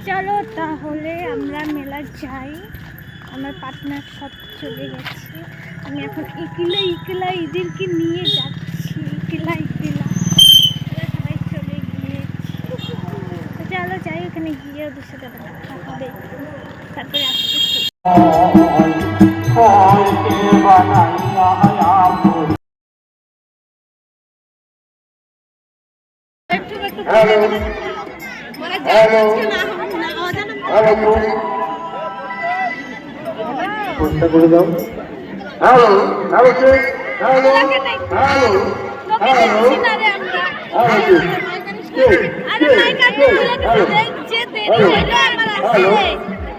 চলো তাহলে আমরা মেলা যাই। আমার পার্টনার সব চলে গেছে, আমি এখন একলা এদেরকে নিয়ে যাচ্ছি। একলা সবাই চলে গিয়েছি। চলো যাই, ওখানে গিয়ে ওদের সাথে দেখা হবে, তারপরে আসতেছি। করে দাও। হ্যালো হ্যালো কে হ্যালো হ্যালো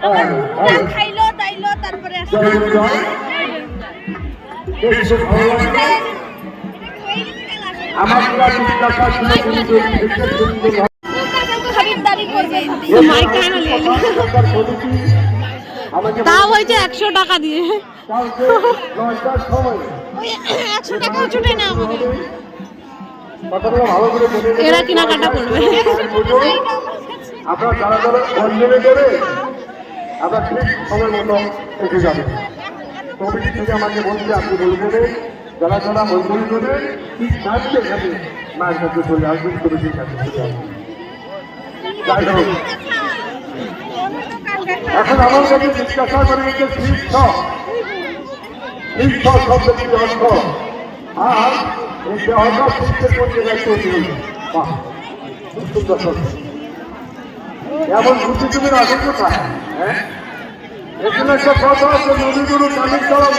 হ্যালো খাইলো তাইলো তারপরে তাও হয়েছে 100 টাকা দিয়ে। 100 টাকাও ছুটে না আমাদের, এরা কেনাকাটা করবে। আপনার যারা যারা অঞ্জলি দেবে আপনার ঠিক সময় মতো এসে যাবে। কমিটি থেকে আমাকে বলছে আপনি বলবেন যারা যারা অঞ্জলি দেবে ঠিক টাইমে যাবে মায়ের কাছে চলে আসবেন, কমিটির কাছে চলে আসবেন। যাই হোক, এখন আমার কাছে জিজ্ঞাসা করে যে শিক্ষক শব্দ কি অর্থ, আর এই দেহটা শিক্ষের মধ্যে বাহ খুব সুন্দর শব্দ। এমন খুশি তুমি রাখেন কোথায়? হ্যাঁ, এখানে একটা কথা আছে, নদীগুলো কানের তলা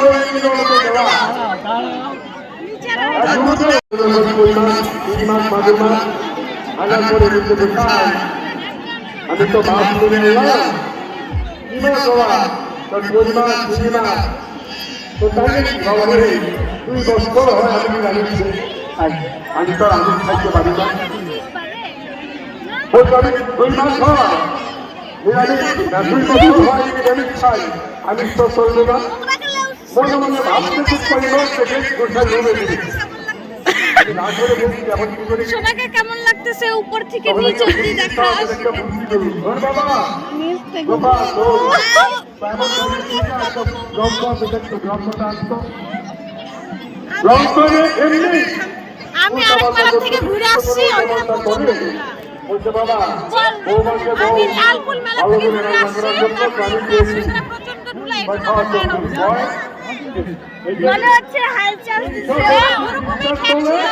আমি তো মাছ তুলে নিলাম তো তাই বাবা রে 2 বছর হয় আমি জানিছি আমি তো আমি খাইতে পারি না। আমি 2 মাস হয় নিরামিষ খাই, আমি তো চলবে না। মনে মনে ভাবতে খুব পরিবার থেকে গোসাই রুমে দিবি। সোনাকে কেমন লাগতেছে উপর থেকে নিচে অবধি দেখা? আমি আরেকবার থেকে ঘুরে আসছি, ওইখানে প্রচন্ড ধুলা। আমি লালপুল মেলা থেকে ঘুরে আসছি, প্রচন্ড ধুলা। মনে হচ্ছে হালচাল দিচ্ছে, ওরকমই খেলছিল।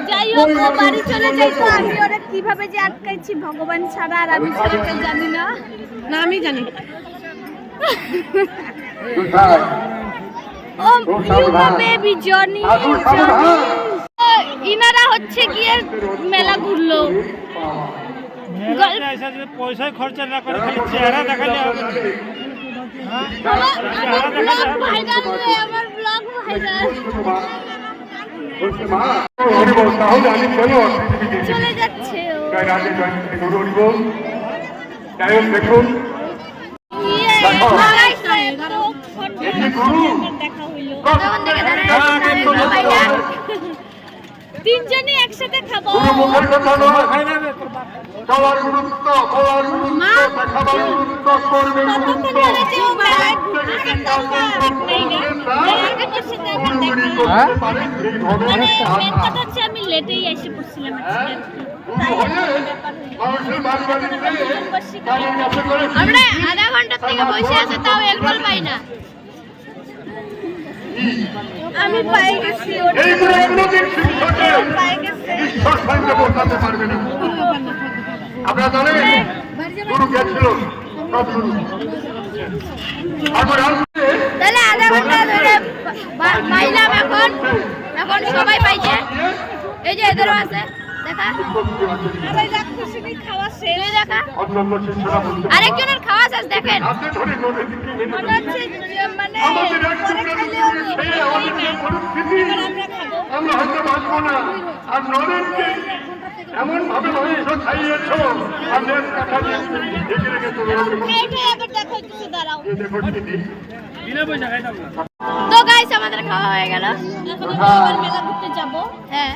যাই হোক, ও বাড়ি চলে যাই, তো আমি ওরা কিভাবে যে আটকাইছি ভগবান ছাড়া আর আমি ছাড়া কেউ জানি না। না আমি জানি। ও বেবি জনি ইনারা হচ্ছে গিয়ে মেলা ঘুরলো। পয়সা খরচা না করে খালি চেহারা দেখালে হবে। আমার ব্লগ ভাইরাল চলে যাচ্ছে। দেখুন দেখা হইলো, তিনজনই একসাথে খাবো। আমি লেটেই এসে পড়ছিলাম, আমরা আধা ঘন্টা থেকে বসে আছে, তাও এক রোল পাই না। আমি পাই গেছি, আপনারা জানেন গুরু গেছিল তাহলে আধা ঘন্টা ধরে পাইলাম। এখন সবাই পাইছে, এই যে এদেরও আছে দেখা। আরেকজনের খাওয়া শেষ দেখেন, মনে হচ্ছে মানে আমরা হয়তো বাঁচবো না। আর নরেনকে এমন ভাবে খাইয়েছ তো গাইস আমাদের খাওয়া হয়ে গেল, এখন আমরা আবার মেলা ঘুরতে যাব। হ্যাঁ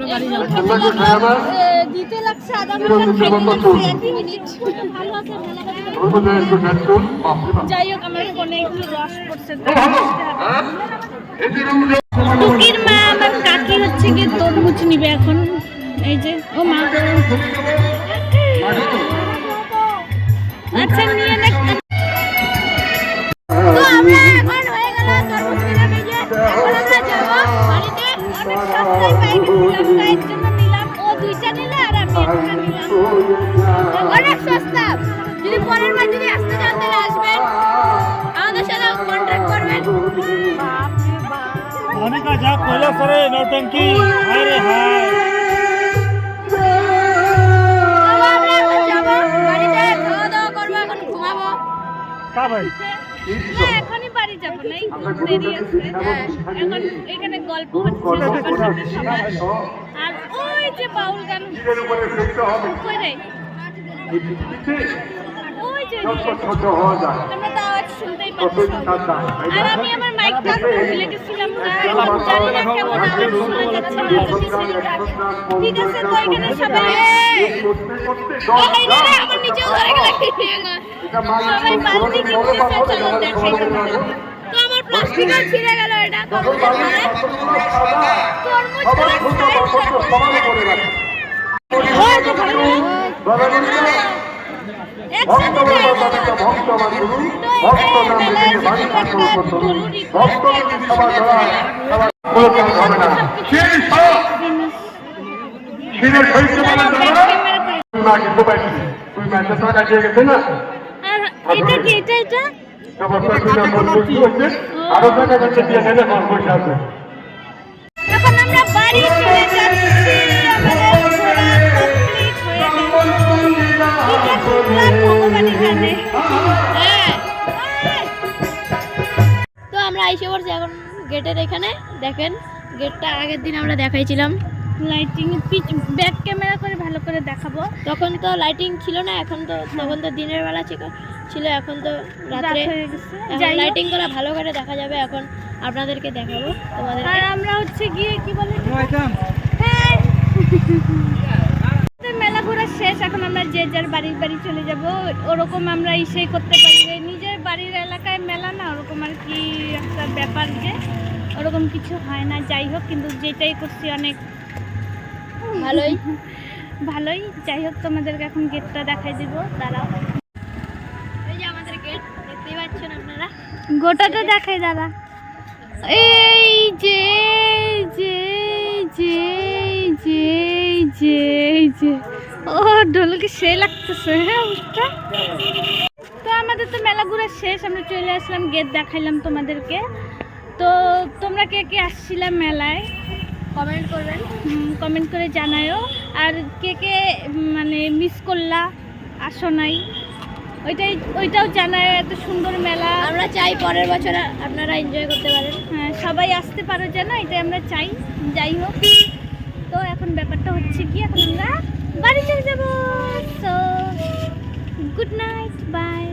আমরা বাড়ি যাবো। দিতে লাগছে আধা ঘন্টা একই মিনিট ভালো আছে যাই হোক আমার ফোনে একটু রস পড়ছে টুকির মা আমার কাকি হচ্ছে গিয়ে তরমুজ নিবে এখন এই যে ও মা আচ্ছা নিয়ে নে তো আমরা এখন হয়ে গেল তরমুজ কিনে নিয়ে এখন আমরা যাব বাড়িতে অনেক সস্তায় পাই গেছিলাম তাই জন্য নিলাম ও দুইটা নিলে আর আমি একটা নিলাম অনেক সস্তা যদি পরের বার যদি আসতে চান তাহলে আসবেন আমাদের সাথে কন্ট্যাক্ট করবেন বাপ রে বাপ অনেকা যা কইলা সরে নৌটঙ্কি হায় রে হায় আমরা এখন যাবো বাড়িতে খাওয়া দাওয়া করবো এখন ঘুমাবো কা ভাই না এখনই বাড়ি যাবো না একটু দেরি আছে এখন এখানে গল্প হচ্ছে সবার আর ওই যে বাউল গান কই রে ওই যে আমরা তো আওয়াজ শুনতেই পাচ্ছি আর আমি আমার মাইকটা ভুলে গেছিলাম এখন জানি না কেমন আওয়াজ শোনা যাচ্ছে না ঠিক আছে তো এখানে সবাই এই রে আমার নিচেও ধরে গেল সবাই বালতি কিনতেছে চলো দেখাই তো আমার প্লাস্টিকের ছিঁড়ে গেল এটা এটা কি এটা এটা আরো টাকা যাচ্ছে দিয়ে গেলে পয়সা আছে এখন আমরা বাড়ি চলে যাচ্ছি আমাদের ঘোরা কমপ্লিট হয়ে গেছে তো আমরা আইসে পড়ছি এখন গেটের এখানে দেখেন গেটটা আগের দিন আমরা দেখাইছিলাম লাইটিং ব্যাক ক্যামেরা করে ভালো করে দেখাবো তখন তো লাইটিং ছিল না এখন তো তখন তো দিনের বেলা ছিল এখন তো রাত্রে হয়ে গেছে এখন লাইটিং করা ভালো করে দেখা যাবে এখন আপনাদেরকে দেখাবো তোমাদের আর আমরা হচ্ছে গিয়ে কি বলে হ্যাঁ মেলা ঘোরা শেষ এখন আমরা যে যার বাড়ির বাড়ি চলে যাব ওরকম আমরা ইসেই করতে পারি নিজের বাড়ির এলাকায় মেলা না ওরকম আর কি একটা ব্যাপার যে ওরকম কিছু হয় না যাই হোক কিন্তু যেটাই করছি অনেক ভালোই ভালোই যাই হোক তোমাদেরকে এখন গেটটা দেখাই দিব দাঁড়াও এই যে আমাদের গেট দেখতেই পাচ্ছেন আপনারা গোটাটা দেখাই দাদা এই যে যে যে যে যে যে ও ঢোলকে সে লাগতেছে হ্যাঁ বুঝটা তো আমাদের তো মেলা ঘুরা শেষ আমরা চলে আসলাম গেট দেখাইলাম তোমাদেরকে তো তোমরা কে কে আসছিলাম মেলায় কমেন্ট করবেন কমেন্ট করে জানায়ও আর কে কে মানে মিস করলা আসো নাই ওইটাও জানায় এত সুন্দর মেলা আমরা চাই পরের বছর আপনারা এনজয় করতে পারেন হ্যাঁ সবাই আসতে পারো যেন এটাই আমরা চাই যাই হোক তো এখন ব্যাপারটা হচ্ছে কি এখন আমরা বাড়ি চলে যাবো সো গুড নাইট বাই